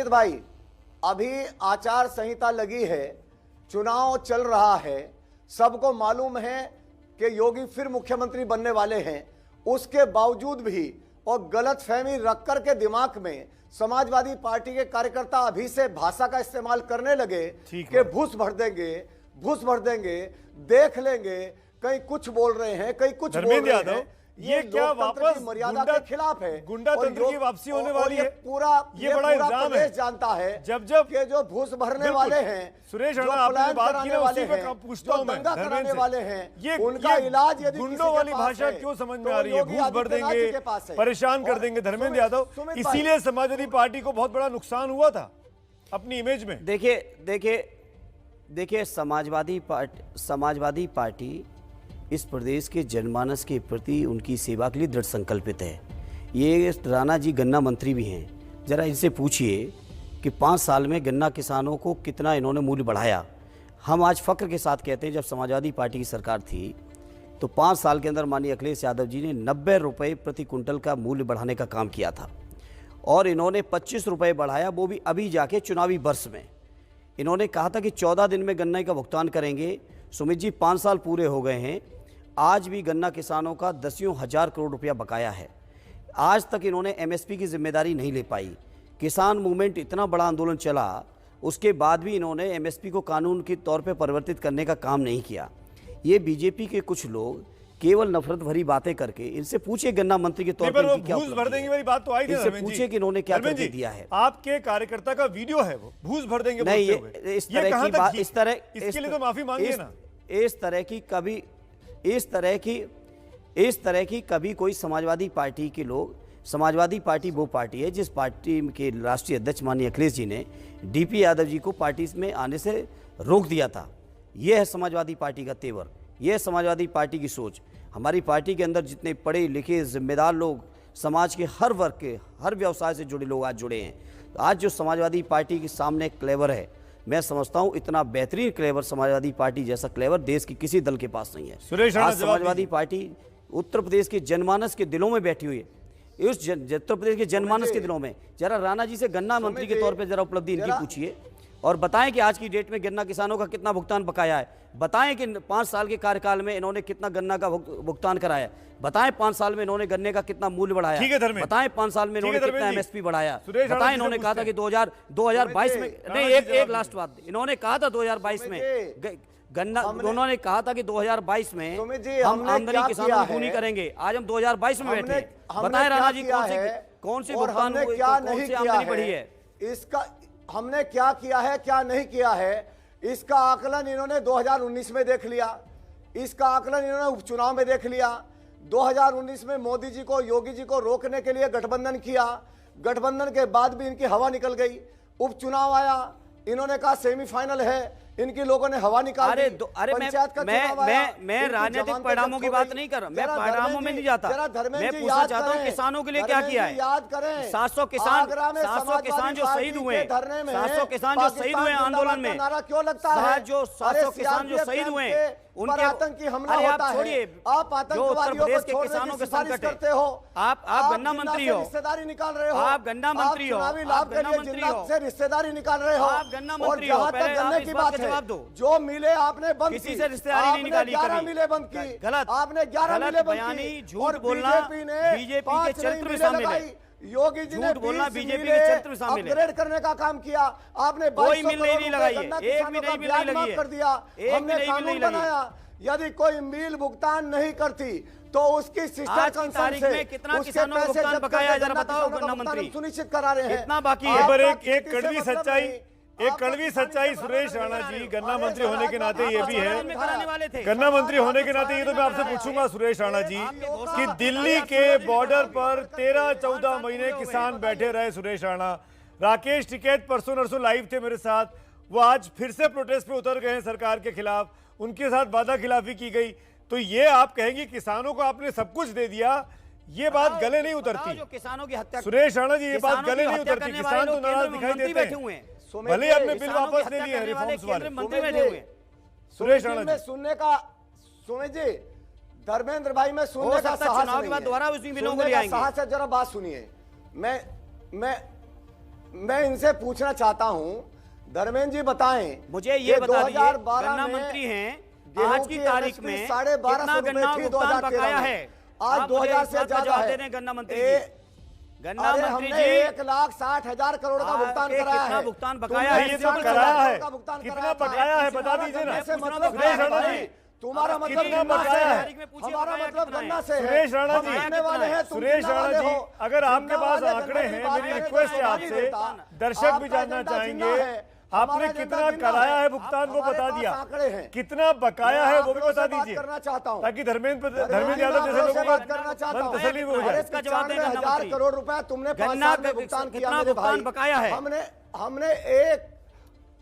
भाई, अभी आचार संहिता लगी है, चुनाव चल रहा है, सबको मालूम है कि योगी फिर मुख्यमंत्री बनने वाले हैं। उसके बावजूद भी और गलतफहमी रख कर के दिमाग में समाजवादी पार्टी के कार्यकर्ता अभी से भाषा का इस्तेमाल करने लगे कि घूस भर देंगे, देख लेंगे, कहीं कुछ बोल रहे हैं, कहीं कुछ बोल रहे हैं। ये क्या वापस मर्यादा के खिलाफ है, गुंडा तंत्र की वापसी होने वाली है? ये बड़ा इल्जाम है, जानता है जब कि जो घूस भरने वाले हैं, सुरेश जो राणा, आपने प्लान बात की कराने ना, वाले उसी पे हैं, पूछता हूं जो मैं दंगा धर्मेंद्र कराने से। वाले हैं, उनका इलाज यदि गुंडों वाली भाषा क्यों समझ में आ रही है? घूस भर देंगे, परेशान कर देंगे धर्मेंद्र यादव, इसीलिए समाजवादी पार्टी को बहुत बड़ा नुकसान हुआ था अपनी इमेज में। देखिए समाजवादी पार्टी इस प्रदेश के जनमानस के प्रति उनकी सेवा के लिए दृढ़ संकल्पित है। ये राणा जी गन्ना मंत्री भी हैं, जरा इनसे पूछिए कि 5 साल में गन्ना किसानों को कितना इन्होंने मूल्य बढ़ाया। हम आज फक्र के साथ कहते हैं, जब समाजवादी पार्टी की सरकार थी तो 5 साल के अंदर माननीय अखिलेश यादव जी ने 90 रुपये प्रति कुंटल का मूल्य बढ़ाने का काम किया था, और इन्होंने 25 रुपये बढ़ाया, वो भी अभी जाके चुनावी वर्ष में। इन्होंने कहा था कि 14 दिन में गन्ने का भुगतान करेंगे। सुमित जी, 5 साल पूरे हो गए हैं, आज भी गन्ना किसानों का दसियों हजार करोड़ रुपया बकाया है। आज तक इन्होंने एमएसपी की जिम्मेदारी नहीं ले पाई। किसान मूवमेंट इतना बड़ा आंदोलन चला, उसके बाद भी इन्होंने एमएसपी को कानून के तौर पे परिवर्तित करने का काम नहीं किया। ये बीजेपी के कुछ लोग केवल नफरत भरी बातें करके, इनसे पूछिए गन्ना मंत्री के तौर पर घूस भर देंगे वाली बात तो आई थी, इनसे पूछिए कि इन्होंने क्या करके दिया है। आपके कार्यकर्ता का वीडियो है, वो घूस भर देंगे नहीं, बोलते हुए। इस तरह की बात, इसके लिए तो माफी मांगिए ना। इस तरह की कभी कोई समाजवादी पार्टी के लोग, समाजवादी पार्टी वो पार्टी है जिस पार्टी के राष्ट्रीय अध्यक्ष माननीय अखिलेश जी ने डीपी यादव जी को पार्टी में आने से रोक दिया था। यह है समाजवादी पार्टी का तेवर, यह है समाजवादी पार्टी की सोच। हमारी पार्टी के अंदर जितने पढ़े लिखे जिम्मेदार लोग, समाज के हर वर्ग के, हर व्यवसाय से जुड़े लोग आज जुड़े हैं। तो आज जो समाजवादी पार्टी के सामने क्लेवर है, मैं समझता हूं इतना बेहतरीन क्लेवर, समाजवादी पार्टी जैसा क्लेवर देश की किसी दल के पास नहीं है। सुरेश आज समाजवादी पार्टी उत्तर प्रदेश के जनमानस के दिलों में बैठी हुई है। इस उत्तर प्रदेश के जनमानस के दिलों में जरा राणा जी से गन्ना मंत्री के तौर पे जरा उपलब्धि इनकी पूछिए, और बताएं कि आज की डेट में गन्ना किसानों का कितना भुगतान बकाया है। बताएं कि 5 साल के कार्यकाल में इन्होंने कितना गन्ना का भुगतान कराया। बताएं 5 साल में इन्होंने गन्ने का कितना मूल्य बढ़ाया। बताएं 5 साल में इन्होंने कितना एमएसपी बढ़ाया। बताएं इन्होंने कहा था कि 2022 में, नहीं, एक लास्ट बात, इन्होंने कहा था 2022 में गन्ना, उन्होंने कहा था कि 2022 में हम आमदनी किसानों की पूरी करेंगे। आज हम 2022 में बैठे। बताएं राणा जी कौन सी भुगतान, कौन सी आमदनी बढ़ी है, इसका हमने क्या किया है, क्या नहीं किया है, इसका आकलन इन्होंने 2019 में देख लिया। इसका आकलन इन्होंने उपचुनाव में देख लिया। 2019 में मोदी जी को, योगी जी को रोकने के लिए गठबंधन किया। गठबंधन के बाद भी इनकी हवा निकल गई। उपचुनाव आया, इन्होंने कहा सेमीफाइनल है, इनकी लोगों ने हवा निकाल दी। मैं राजनीतिक परिणामों की बात नहीं कर रहा, मैं परिणामों में नहीं जाता। मैं पूछना चाहता हूँ किसानों के लिए क्या किया है। याद करें 700 किसान जो शहीद हुए, 700 किसान जो शहीद हुए आंदोलन में, क्यों लगता है जो 700 किसान जो शहीद हुए उनके आतंकी हमला होता है। आप आतंकवादियों को छोड़ने किसानों के सिफारिश संकट करते हो। आप गन्ना मंत्री हो, रिश्तेदारी निकाल रहे हो। आप गन्ना मंत्री हो, चुनावी लाभ के लिए जिन्नात से रिश्तेदारी निकाल रहे हो। आप गन्ना मंत्री हो, और जहां तक गन्ने की बात है, जो मिले आपने बंद किसी से रिश्तेदारी नहीं निकाली। 11 मिले बंद की, गलत, आपने 11 मिले बंद बयानी, की। झूठ बोलना बीजेपी के चरित्र में शामिल है। योगी जी ने झूठ बोलना बीजेपी के चरित्र में शामिल है। अपग्रेड करने का काम किया आपने। कोई मिल नहीं लगाई है, एक भी नहीं मिल लगी है, कर दिया। हमने कानून बनाया, यदि कोई मिल भुगतान नहीं करती तो उसकी सिस्टर कंसर्न से कितना किसानों को भुगतान बकाया, जरा बताओ गन्ना मंत्री, सुनिश्चित करा रहे हैं। कितना बाकी है। पर एक कड़वी सच्चाई सुरेश राणा जी, गन्ना मंत्री होने के नाते ये भी है, गन्ना मंत्री होने के नाते ये तो मैं आपसे पूछूंगा सुरेश राणा जी, कि दिल्ली के बॉर्डर पर 13-14 महीने किसान बैठे रहे। सुरेश राणा, राकेश टिकैत परसों नरसों लाइव थे मेरे साथ, वो आज फिर से प्रोटेस्ट पे उतर गए हैं सरकार के खिलाफ, उनके साथ वादा खिलाफी की गई। तो ये आप कहेंगे किसानों को आपने सब कुछ दे दिया, ये बात गले नहीं उतरती। जो किसानों की हत्या, सुरेश राणा जी, ये बात गले नहीं उतरती। किसान तो नाराज दिखाई देते हैं, भले ही आपने बिल वापस ले लिए रिफॉर्म्स वाले। मंत्री बैठे हुए हैं। सुरेश राणा जी, सुमित जी, धर्मेंद्र भाई, मैं हो सुनने का सकता है साहस चुनाव के नहीं बाद है। दोबारा उसी मिलों को सुनने ले का आएंगे। साहस है, जरा बात सुनिए। मैं इनसे पूछना चाहता हूं, धर्मेंद्र जी बताएं, मुझे ये कि बता दीजिए, 2012 गन्ना में मंत्री हैं, गेहूं आज की तारीख MSP में 1250 कितना रुपए गन्ना थी भुगतान 2013 बकाया में। है? आज आप मुझे 2000 इस से बात का ज्यादा जवाब है। दे दें गन्ना मंत्री ए- जी। गन्ना अरे मंत्री हमने जी, 1,60,000 करोड़ का भुगतान आपके कराया कितना है। भुगतान तुमने बकाया है? ये इससे तो बड़ा कराया सवाल है, का भुगतान कितना कराया था। बकाया है बता तुम्हारा दीजिए ना। गन्ने से पूछ रहा मतलब हूं, क्या है बकाया भाई? है। तुम्हारा मतलब कितना गन्ना बकाया से है? है। हमारा मतलब गन्ना से है। सुरेश राणा हम जी, खाने वाले हैं, तुम सुरेश जिन्ना राणा वाले जी, हो। अगर आपके जिन्ना पास वाले आंकड़े गन्ने हैं, की बात मेरी करें तो रिक्वेस्ट है जवाब आपसे, नहीं देता। दर्शक भी आपका जानना एजेंडा चाहेंगे, जिन्ना है। आपने हमारा कितना एजेंडा जिन्ना कराया है भुगतान वो हमारे बता पास दिया, आंकड़े हैं। कितना बकाया है वो भी मैं बता आपसे बात दीजिए, करना चाहता हूं। ताकि धर्मेंद्र यादव मैं जैसे लोगों आपसे का बात करना चाहता मन हूं। तसल्ली में हो अरे जाए। इसका जवाब दें गन्ना 95,000 मंत्री। करोड़ रुपया तुमने 5 गन्ना साल में भुगतान किया कितना मेरे भुगतान भाई। बकाया है? हमने एक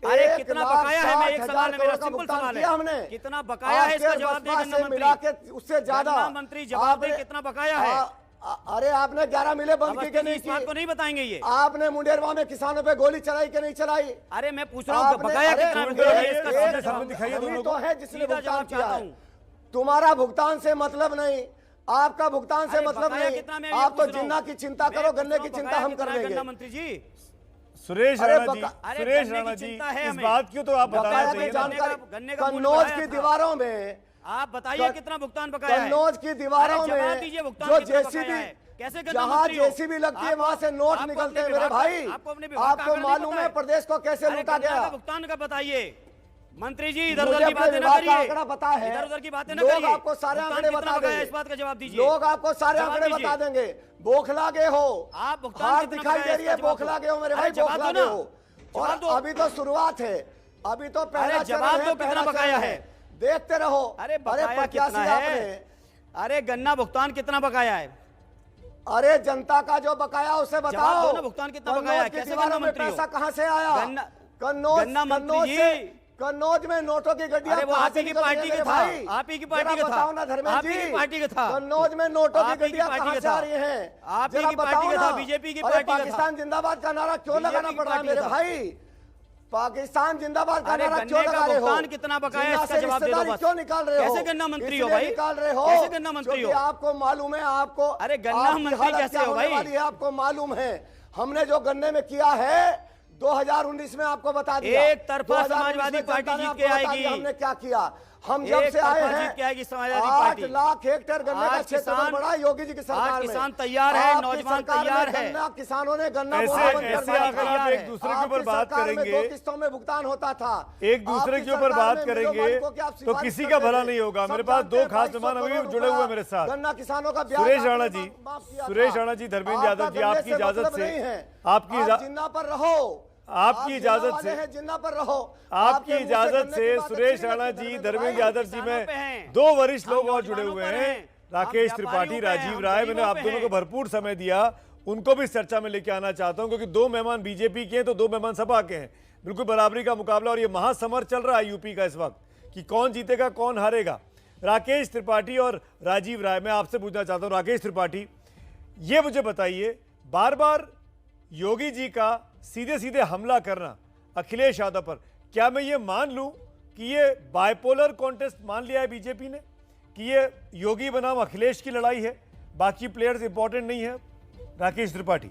अरे 1,60,000 कितना बकाया है? मैं एक सवाल है, मेरा करोड़ का सिंपल भुगतान सवाल है। किया हमने। कितना बकाया है? इसका आपके जवाब दें बसपा गन्ना से मंत्री। मिला के उससे ज्यादा। गन्ना मंत्री जवाब दें, आपने- कितना बकाया है? अरे आपने 11 मिले बंद की अवस्थी के जी नहीं इस बात की? को नहीं बताएंगे ये? आपने मुंडेरवा में किसानों पे गोली चलाई कि नहीं चलाई? अरे मैं पूछ रहा हूँ आपने- बकाया अरे कितना है? एक- मुझे एक- इसका एक सीधा सामने जवाब दिखाइए अभी दोनों तो को। है जिसने सीधा भुगतान जवाब किया चाहता है। हूं। तुम्हारा भुगतान से मतलब नहीं, आपका भुगतान से अरे मतलब बकाया नहीं। कितना मैं ये आप तो पूछ रहा हूं। जिन्ना की चिंता मैं करो, पूछ गन्ने रहा की हूं, चिंता बकाया हम कितना कर है लेंगे। गन्ना मंत्री जी? सुरेश अरे राणा जी, अरे सुरेश गन्ने की राणा जी, चिंता है इस हमें। बात क्यों तो आप बताना बकाया चाहिए की ना। जानकारी गन्ने का मूल्य कन्नौज बढ़ाया की था। दीवारों में, आप बताइए कितना भुगतान बकाया है? कन्नौज की दीवारों अरे जवाब में दीजिए, भुगतान जो कितना बकाया जेसीबी, है? कैसे गन्ना जहां मंत्री हो? जेसीबी लगती है आपको- वहां से नोट आपको निकलते अपने हैं मेरे विभाग का- भाई। आपको अपने विभाग का आपको आंकड़ा नहीं मालूम पता है प्रदेश को कैसे अरे लूटा गन्ना गया? का भुगतान का बताइए मंत्री जी। इधर मुझे उधर की अपने बातें ना विभाग का करिए, आंकड़ा पता है। इधर उधर की बातें ना लोग करिए। आपको सारे भुगतान आंकड़े कितना बता बकाया है, देंगे। इस बात का जवाब दीजिए। लोग आपको सारे जवाब आंकड़े दीजिए। बता देंगे। बोखला गए हो, आप भुगतान हार कितना दिखाई बकाया दे है, रही है, इसका जवाब बोखला दो। गए हो मेरे अरे भाई, जवाब बोखला दो गए ना। हो। जवाब और दो। अभी तो शुरुआत है, अभी तो पहला अरे चरण जवाब है, दो, कितना पहला बकाया चरण है? देखते रहो। अरे बकाया कितना प्रत्याशी है? आपने, अरे गन्ना भुगतान कितना बकाया है? अरे जनता का जो बकाया उसे जवाब बताओ। दो ना, भुगतान कितना बकाया है? कन्नौज की कैसे दीवारों गन्ना में मंत्री हो? पैसा कहां से आया? गन्ना- कन्नौज गन्ना मंत्री कन्नौज जी। से कन्नौज में नोटों की गड्डियां अरे वो कहां आप से ही की निकल रही पार्टी है का मेरे था, भाई? आप ही की पार्टी जरा का था, बताओ ना धर्मेंद्र आप ही जी, की पार्टी का था। कन्नौज में नोटों आप की ही की गड्डियां पार्टी कहां का से आ था। रही हैं? आप ही जरा की पार्टी बताओ का था, ना। बीजेपी की अरे पार्टी का था। पाकिस्तान जिंदाबाद का नारा क्यों बीजेपी लगाना की पड़ रहा है पार्टी मेरे का था। भाई? पाकिस्तान जिंदाबाद का अरे नारा गन्ने क्यों का लगा रहे हो? भुगतान कितना बकाया है, जिन्ना इसका से जवाब दे दो रिश्तेदारी बस। क्यों निकाल रहे हो? कैसे गन्ना मंत्री हो इसलिए भाई? निकाल रहे हो कैसे गन्ना मंत्री क्योंकि हो? आपको मालूम है, आपको अरे गन्ना आपकी मंत्री हालत कैसे क्या हो होने भाई? वाली है आपको मालूम है। हमने जो गन्ने में किया है 2019 में आपको बता दिया। एक तरफा 2019 समाजवादी में पार्टी जनता ने जीत आपको के बता आएगी। दिया हमने क्या किया। हम जब एक से आए तरफा हैं जीत के आएगी समाजवादी 8 पार्टी। लाख हेक्टेयर गन्ने का आज क्षेत्रफल किसान- बढ़ा है योगी जी की सरकार आज में। किसान तैयार है, आपकी नौजवान सरकार में तैयार है। गन्ना किसानों ने गन्ना ऐसे बोना बंद कर ऐसे दिया अगर था। आप एक दूसरे के ऊपर आपकी बात सरकार में करेंगे, 2 किस्तों में भुगतान होता था। एक दूसरे आपकी के ऊपर सरकार बात में मिलो करेंगे मालिकों की आप तो सिफारिश किसी का करते भला थे। नहीं होगा। सब मेरे पास जानते 2 हैं, खास 250 मेहमान अभी करोड़ जुड़े हुए हैं मेरे रुपया साथ। गन्ना किसानों का ब्याज सुरेश राणा जी, माफ किया था। सुरेश राणा जी, धर्मेंद्र यादव जी, आपका आपकी गन्ने से इजाजत मतलब से- नहीं है। आपकी आप इजा- जिन्ना पर रहो, आपकी आप इजाजत जिन्ना से- वाले हैं, जिन्ना पर रहो। आपकी आपके मुंह से इजाजत गन्ने से की बात सुरेश अच्छी राणा लगती जी, है, धर्मेंद्र भाई। यादव जी किसानों में पे हैं। 2 वरिष्ठ हम लोग और नौजवानों जुड़े हुए पर हैं। हैं, राकेश हम त्रिपाठी, व्यापारियों पे हैं, राजीव हम राय, मैंने गरीबों आप पे दोनों को हैं। भरपूर समय दिया, उनको भी इस चर्चा में लेके आना चाहता हूं क्योंकि 2 मेहमान बीजेपी के हैं तो 2 मेहमान सपा के हैं। बिल्कुल बराबरी का मुकाबला और ये महासमर चल रहा है यूपी का इस वक्त कि कौन जीतेगा कौन हारेगा। राकेश त्रिपाठी और राजीव राय, मैं आपसे पूछना चाहता हूं राकेश त्रिपाठी, ये मुझे बताइए, बार बार योगी जी का सीधे सीधे हमला करना अखिलेश यादव पर, क्या मैं ये मान लूं कि ये बाइपोलर कॉन्टेस्ट मान लिया है बीजेपी ने कि ये योगी बनाम अखिलेश की लड़ाई है, बाकी प्लेयर्स इंपॉर्टेंट नहीं है? राकेश त्रिपाठी।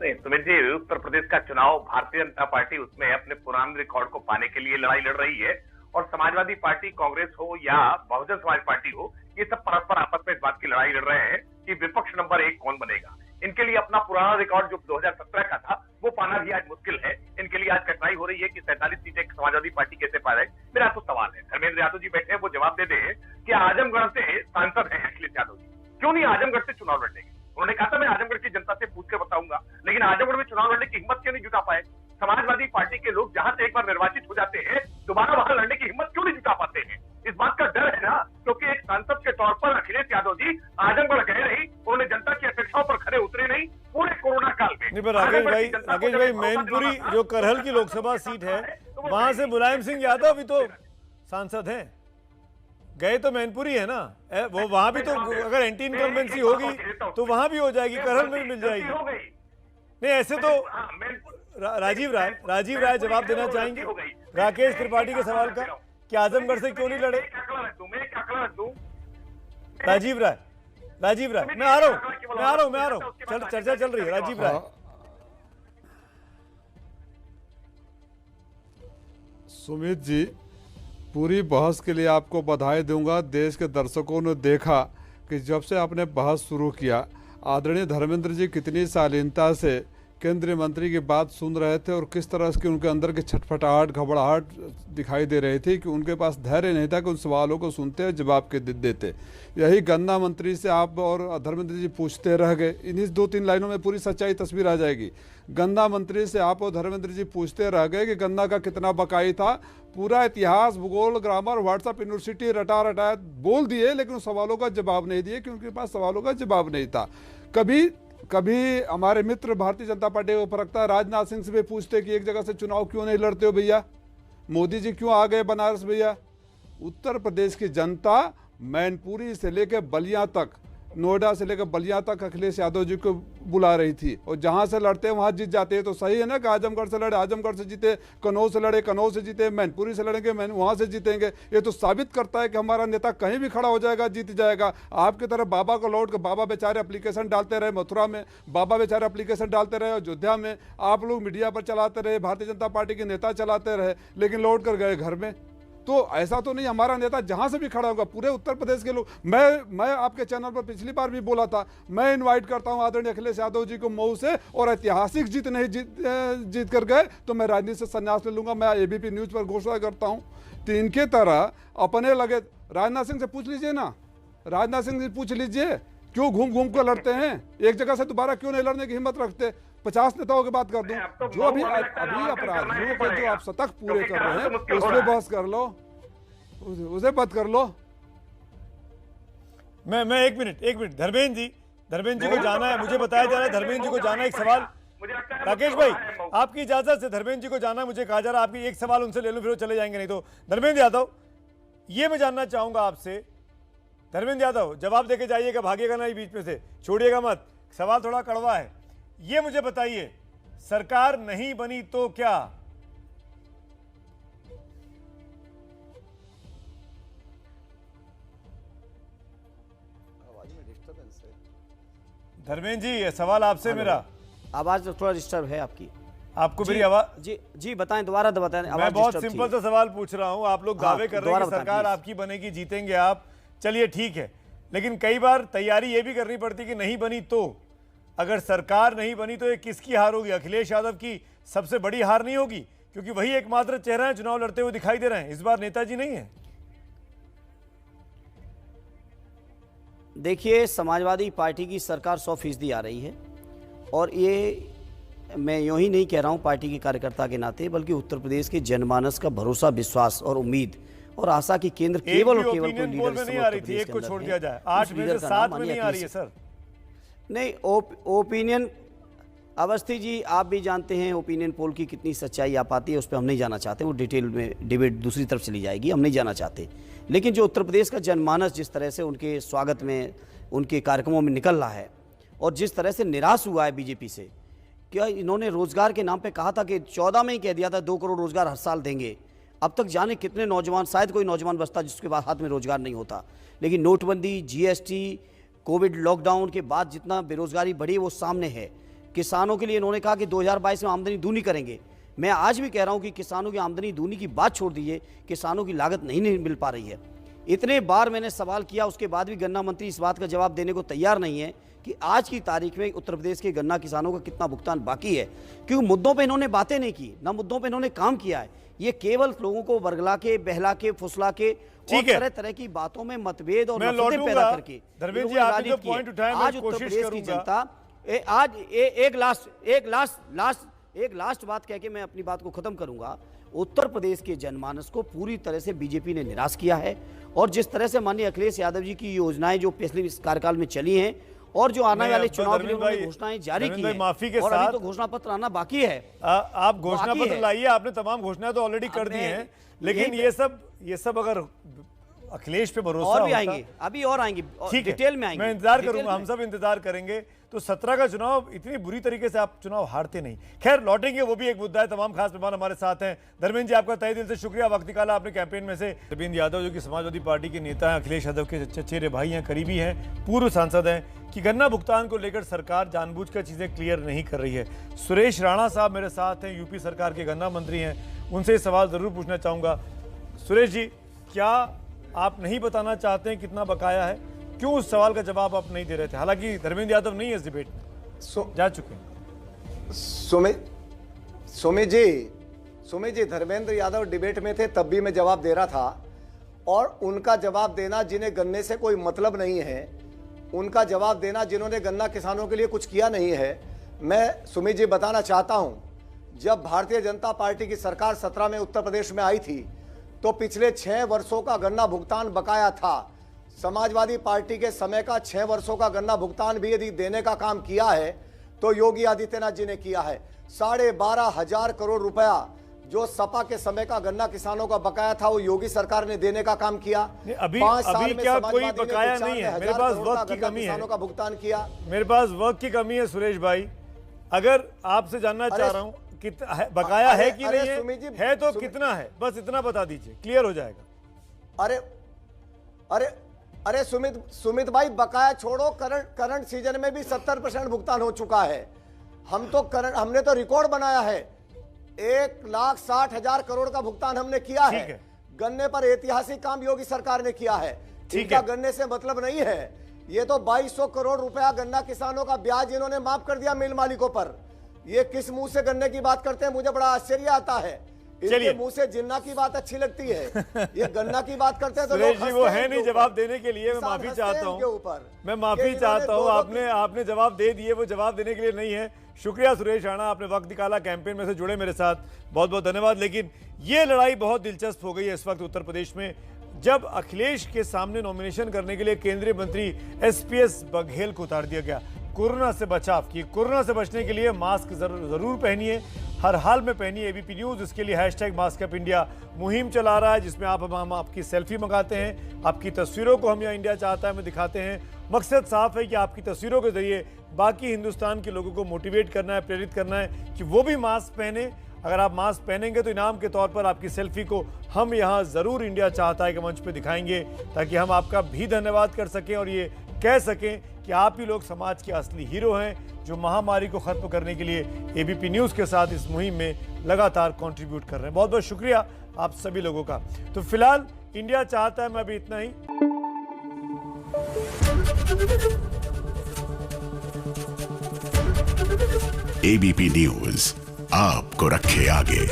नहीं सुमित जी, उत्तर प्रदेश का चुनाव भारतीय जनता पार्टी उसमें अपने पुराने रिकॉर्ड को पाने के लिए लड़ाई लड़ रही है और समाजवादी पार्टी, कांग्रेस हो या बहुजन समाज पार्टी हो, ये सब परस्पर आपस में इस बात की लड़ाई लड़ रहे हैं कि विपक्ष नंबर 1 कौन बनेगा। इनके लिए अपना पुराना रिकॉर्ड जो 2017 का था वो पाना भी आज मुश्किल है। इनके लिए आज कठिनाई हो रही है कि 47 सीटें समाजवादी पार्टी कैसे पा रहे। मेरा तो सवाल है, धर्मेंद्र यादव जी बैठे हैं, वो जवाब दे दें कि आजमगढ़ से सांसद हैं अखिलेश यादव जी, क्यों नहीं आजमगढ़ से चुनाव लड़ेंगे? उन्होंने कहा था मैं आजमगढ़ की जनता से पूछ के बताऊंगा, लेकिन आजमगढ़ में चुनाव लड़ने की हिम्मत क्यों नहीं जुटा पाए? समाजवादी पार्टी के लोग जहां से एक बार निर्वाचित हो जाते हैं दोबारा वहां लड़ने की हिम्मत क्यों नहीं जुटा पाते हैं? इस बात का डर है ना, क्योंकि एक सांसद के तौर पर अखिलेश यादव जी आजमगढ़ गए नहीं, उन्होंने जनता की अपेक्षाओं पर खरे उतरे नहीं पूरे कोरोना काल में। नहीं, पर राकेश भाई मैनपुरी जो करहल की लोकसभा सीट है वहां से मुलायम सिंह यादव भी तो सांसद हैं, गए तो मैनपुरी है ना, वो वहां भी तो अगर एंटी इनकम्बेंसी होगी तो वहां भी हो जाएगी, करहल में भी मिल जाएगी। हो गई नहीं ऐसे तो राजीव राय जवाब देना चाहेंगे राकेश त्रिपाठी के सवाल का कि आजमगढ़ से क्यों नहीं लड़े? राजीव राय मैं आ रहा हूँ चर्चा चल रही है। राजीव राय, सुमित जी, पूरी बहस के लिए आपको बधाई दूंगा। देश के दर्शकों ने देखा कि जब से आपने बहस शुरू किया, आदरणीय धर्मेंद्र जी कितनी शालीनता से केंद्रीय मंत्री की बात सुन रहे थे और किस तरह से उनके अंदर की छटपटाहट घबराहट दिखाई दे रही थी कि उनके पास धैर्य नहीं था कि उन सवालों को सुनते और जवाब के देते। यही गन्ना मंत्री से आप और धर्मेंद्र जी पूछते रह गए। इन्हीं 2-3 लाइनों में पूरी सच्चाई तस्वीर आ जाएगी। गन्ना मंत्री से आप और धर्मेंद्र जी पूछते रह गए कि गन्ना का कितना बकाई था। पूरा इतिहास, भूगोल, ग्रामर, व्हाट्सएप यूनिवर्सिटी रटा बोल दिए, लेकिन उन सवालों का जवाब नहीं दिए क्योंकि उनके पास सवालों का जवाब नहीं था। कभी हमारे मित्र भारतीय जनता पार्टी को प्रवक्ता राजनाथ सिंह से भी पूछते कि एक जगह से चुनाव क्यों नहीं लड़ते हो भैया, मोदी जी क्यों आ गए बनारस भैया। उत्तर प्रदेश की जनता मैनपुरी से लेकर बलिया तक, नोएडा से लेकर बलिया तक अखिलेश यादव जी को बुला रही थी और जहां से लड़ते हैं वहां जीत जाते हैं। तो सही है ना कि आजमगढ़ से लड़े, आजमगढ़ से जीते, कन्नौज से लड़े, कन्नौज से जीते, मैनपुरी से लड़ेंगे, वहां से जीतेंगे। ये तो साबित करता है कि हमारा नेता कहीं भी खड़ा हो जाएगा, जीत जाएगा। आपकी तरह बाबा को लौट कर, बाबा बेचारे एप्लीकेशन डालते रहे मथुरा में, बाबा बेचारे एप्लीकेशन डालते रहे अयोध्या में, आप लोग मीडिया पर चलाते रहे, भारतीय जनता पार्टी के नेता चलाते रहे, लेकिन लौट कर गए घर में। तो ऐसा तो नहीं, हमारा नेता जहां से भी खड़ा होगा, पूरे उत्तर प्रदेश के लोग, मैं आपके चैनल पर पिछली बार भी बोला था, मैं इनवाइट करता हूं आदरणीय अखिलेश यादव जी को मऊ से, और ऐतिहासिक जीत नहीं जीत कर गए तो मैं राजनीति से संन्यास ले लूंगा। मैं एबीपी न्यूज पर घोषणा करता हूं। तो इनके तरह अपने लगे, राजनाथ सिंह से पूछ लीजिए ना, राजनाथ सिंह से पूछ लीजिए क्यों घूम कर लड़ते हैं, एक जगह से दोबारा क्यों नहीं लड़ने की हिम्मत रखते। 50 नेताओं की बात कर दूं, जो अभी अपराधियों के जो आप शतक पूरे कर रहे हैं उस पर बहस कर लो, उसे बात कर लो। मैं एक मिनट धर्मेंद्र जी को जाना है, मुझे बताया जा रहा है धर्मेंद्र जी को जाना है। एक सवाल राकेश भाई, आपकी इजाजत से धर्मेंद्र जी को जाना, मुझे कहा जा रहा है आपकी एक सवाल उनसे ले लूं, फिर वो चले जाएंगे। नहीं तो धर्मेंद्र यादव, ये मैं जानना चाहूंगा आपसे, धर्मेंद्र यादव जवाब देके जाइएगा, भागेगा नहीं बीच में से, छोड़िएगा मत, सवाल थोड़ा कड़वा है। ये मुझे बताइए, सरकार नहीं बनी तो क्या? धर्मेंद्र जी, सवाल आपसे मेरा। आवाज तो थोड़ा डिस्टर्ब है आपकी। आपको मेरी आवाज? जी बताएं, दोबारा बताएं। मैं बहुत सिंपल सा सवाल पूछ रहा हूं। आप लोग दावे कर रहे हैं कि सरकार आपकी बनेगी, जीतेंगे आप, चलिए ठीक है, लेकिन कई बार तैयारी ये भी करनी पड़ती कि नहीं बनी तो, अगर सरकार नहीं बनी तो ये किसकी हार होगी? अखिलेश यादव की सबसे बड़ी हार नहीं होगी? क्योंकि वही एकमात्र चेहरा है, चुनाव लड़ते हुए दिखाई दे रहे हैं। इस बार नेताजी नहीं है। देखिए, समाजवादी पार्टी की सरकार 100% आ रही है, और ये मैं यूं ही नहीं कह रहा हूं पार्टी के कार्यकर्ता के नाते, बल्कि उत्तर प्रदेश के जनमानस का भरोसा, विश्वास और उम्मीद और आशा की केंद्र केवल और केवल कोई लीडर नहीं आ रही थी, एक को छोड़ दिया जाए, 8 में से 7 में नहीं आ रही है सर। नहीं, ओपिनियन, अवस्थी जी आप भी जानते हैं ओपिनियन पोल की कितनी सच्चाई आ पाती है, उस पर हम नहीं जाना चाहते, वो डिटेल में डिबेट दूसरी तरफ चली जाएगी, हम नहीं जाना चाहते। लेकिन जो उत्तर प्रदेश का जनमानस जिस तरह से उनके स्वागत में, उनके कार्यक्रमों में निकल रहा है, और जिस तरह से निराश हुआ है बीजेपी से, क्या इन्होंने रोजगार के नाम पे कहा था कि 14 में ही कह दिया था 2 करोड़ रोजगार हर साल देंगे। अब तक जाने कितने नौजवान, शायद कोई नौजवान बचता जिसके बाद हाथ में रोजगार नहीं होता। लेकिन नोटबंदी, जीएसटी, कोविड लॉकडाउन के बाद जितना बेरोजगारी बढ़ी वो सामने है। किसानों के लिए इन्होंने कहा कि 2022 में आमदनी दूनी करेंगे। मैं आज भी कह रहा हूं कि किसानों की आमदनी दूनी की बात छोड़ दीजिए, किसानों की लागत नहीं मिल पा रही है। इतने बार मैंने सवाल किया, उसके बाद भी गन्ना मंत्री इस बात का जवाब देने को तैयार नहीं है कि आज की तारीख में उत्तर प्रदेश के गन्ना किसानों का कितना भुगतान बाकी है, क्योंकि मुद्दों पे इन्होंने बातें नहीं की, ना मुद्दों पे इन्होंने काम किया है। ये केवल लोगों को वर्गला के, बहला के, फुसला के और तरह तरह की बातों में मतभेद और नफरतें पैदा करके आज उत्तर प्रदेश की जनता आज एक लास्ट बात कह के मैं अपनी बात को खत्म करूंगा। उत्तर प्रदेश के जनमानस को पूरी तरह से बीजेपी ने निराश किया है, और जिस तरह से माननीय अखिलेश यादव जी की योजनाएं जो पिछले कार्यकाल में चली हैं और जो आने वाले चुनाव के लिए उन्होंने घोषणाएं जारी की हैं, माफी के और साथ अभी तो घोषणा पत्र आना बाकी है। आप घोषणा पत्र लाइए, आपने तमाम घोषणाएं तो ऑलरेडी कर दी हैं, लेकिन ये सब अगर अखिलेश पे भरोसा और भी होता, आएंगे, अभी और आएंगे, ठीक है, डिटेल में आएंगे, मैं इंतजार डिटेल करूंगा, हम में। सब इंतजार करेंगे। तो 17 का चुनाव इतनी बुरी तरीके से आप चुनाव हारते नहीं। खैर लौटेंगे, वो भी एक मुद्दा है। तमाम खास मेहमान हमारे साथ हैं। धर्मेंद्र जी, आपका तहे दिल से शुक्रिया, वक्त निकाला आपने कैंपेन में से। अरविंद यादव जो कि समाजवादी पार्टी के नेता हैं, अखिलेश यादव के चचेरे भाई हैं, करीबी हैं, पूर्व सांसद हैं, कि गन्ना भुगतान को लेकर सरकार जानबूझकर चीजें क्लियर नहीं कर रही है। सुरेश राणा साहब मेरे साथ हैं, यूपी सरकार के गन्ना मंत्री हैं, उनसे ये सवाल जरूर पूछना चाहूंगा। सुरेश जी, क्या आप नहीं बताना चाहते हैं कितना बकाया है? क्यों उस सवाल का जवाब आप नहीं दे रहे थे? हालांकि धर्मेंद्र यादव नहीं है इस डिबेट में, जा चुके हैं। सुमित जी, धर्मेंद्र यादव डिबेट में थे तब भी मैं जवाब दे रहा था, और उनका जवाब देना जिन्हें गन्ने से कोई मतलब नहीं है, उनका जवाब देना जिन्होंने गन्ना किसानों के लिए कुछ किया नहीं है। मैं सुमित जी बताना चाहता हूं, जब भारतीय जनता पार्टी की सरकार 17 में उत्तर प्रदेश में आई थी तो पिछले 6 वर्षों का गन्ना भुगतान बकाया था। समाजवादी पार्टी के समय का 6 वर्षों का गन्ना भुगतान भी यदि देने का काम किया है तो योगी आदित्यनाथ जी ने किया है। 12,500 करोड़ रुपया जो सपा के समय का गन्ना किसानों का बकाया था वो योगी सरकार ने देने का काम किया। अभी 5 साल अभी में क्या समाजवादी कोई ने बकाया 95,000 नहीं है, मेरे पास करोड़ वक्त का की गन्ना कमी है, किसानों का भुगतान किया। मेरे पास वक्त की कमी है। सुरेश भाई, अगर आपसे जानना चाह रहा हूं बकाया है कि नहीं है तो कितना है, बस इतना बता दीजिए, क्लियर हो जाएगा। अरे अरे अरे सुमित भाई, बकाया छोड़ो, करंट सीजन में भी 70% भुगतान हो चुका है। हमने तो रिकॉर्ड बनाया है, 1,60,000 करोड़ का भुगतान हमने किया है। गन्ने पर ऐतिहासिक काम योगी सरकार ने किया है। ठीक है, गन्ने से मतलब नहीं है। ये तो 2200 करोड़ रुपया गन्ना किसानों का ब्याज इन्होंने माफ कर दिया मिल मालिकों पर। ये किस मुंह से गन्ने की बात करते हैं, मुझे बड़ा आश्चर्य आता है। इनके मुंह से जिन्ना की बात अच्छी लगती है, ये गन्ना की बात करते हैं तो सुरेश जी वो है नहीं जवाब देने के लिए। मैं माफी चाहता हूँ, मैं माफी चाहता हूँ। आपने जवाब दे दिए, वो जवाब देने के लिए नहीं है। शुक्रिया सुरेश राणा, आपने वक्त निकाला, कैंपेन में से जुड़े मेरे साथ, बहुत बहुत धन्यवाद। लेकिन ये लड़ाई बहुत दिलचस्प हो गई है इस वक्त उत्तर प्रदेश में, जब अखिलेश के सामने नॉमिनेशन करने के लिए केंद्रीय मंत्री एसपीएस बघेल को उतार दिया गया। कोरोना से बचाव की, कोरोना से बचने के लिए मास्क जरूर पहनिए, हर हाल में पहनिए। एबीपी न्यूज़ इसके लिए #मास्कअपइंडिया मुहिम चला रहा है, जिसमें हम आपकी सेल्फी मंगाते हैं, आपकी तस्वीरों को हम यहाँ इंडिया चाहता है में दिखाते हैं। मकसद साफ है कि आपकी तस्वीरों के जरिए बाकी हिंदुस्तान के लोगों को मोटिवेट करना है, प्रेरित करना है कि वो भी मास्क पहने। अगर आप मास्क पहनेंगे तो इनाम के तौर पर आपकी सेल्फी को हम यहाँ ज़रूर इंडिया चाहता है के मंच पे दिखाएंगे, ताकि हम आपका भी धन्यवाद कर सकें और ये कह सकें कि आप ही लोग समाज के असली हीरो हैं, जो महामारी को ख़त्म करने के लिए एबीपी न्यूज़ के साथ इस मुहिम में लगातार कंट्रीब्यूट कर रहे हैं। बहुत बहुत शुक्रिया आप सभी लोगों का। तो फिलहाल इंडिया चाहता है मैं अभी इतना ही। एबीपी न्यूज़ आपको रखे आगे।